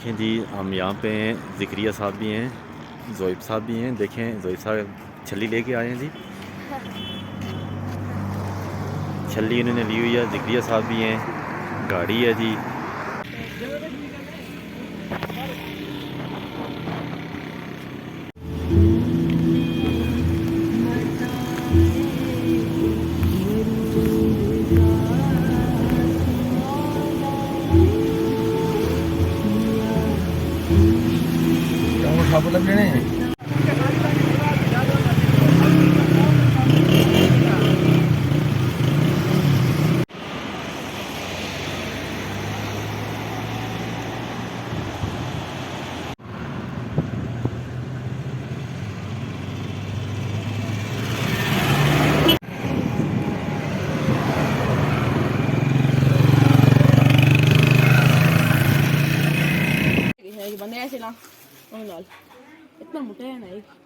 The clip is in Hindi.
देखें जी, हम यहाँ पे हैं, ज़िक्रिया साहब भी हैं, ज़ोइब साहब भी हैं। देखें ज़ोइब साहब छल्ली लेके आए हैं जी। छल्ली उन्होंने ली हुई है। ज़िक्रिया साहब भी हैं, गाड़ी है जी। लग रहे हैं। बंदे ऐसे ना इतना मोटा है ना।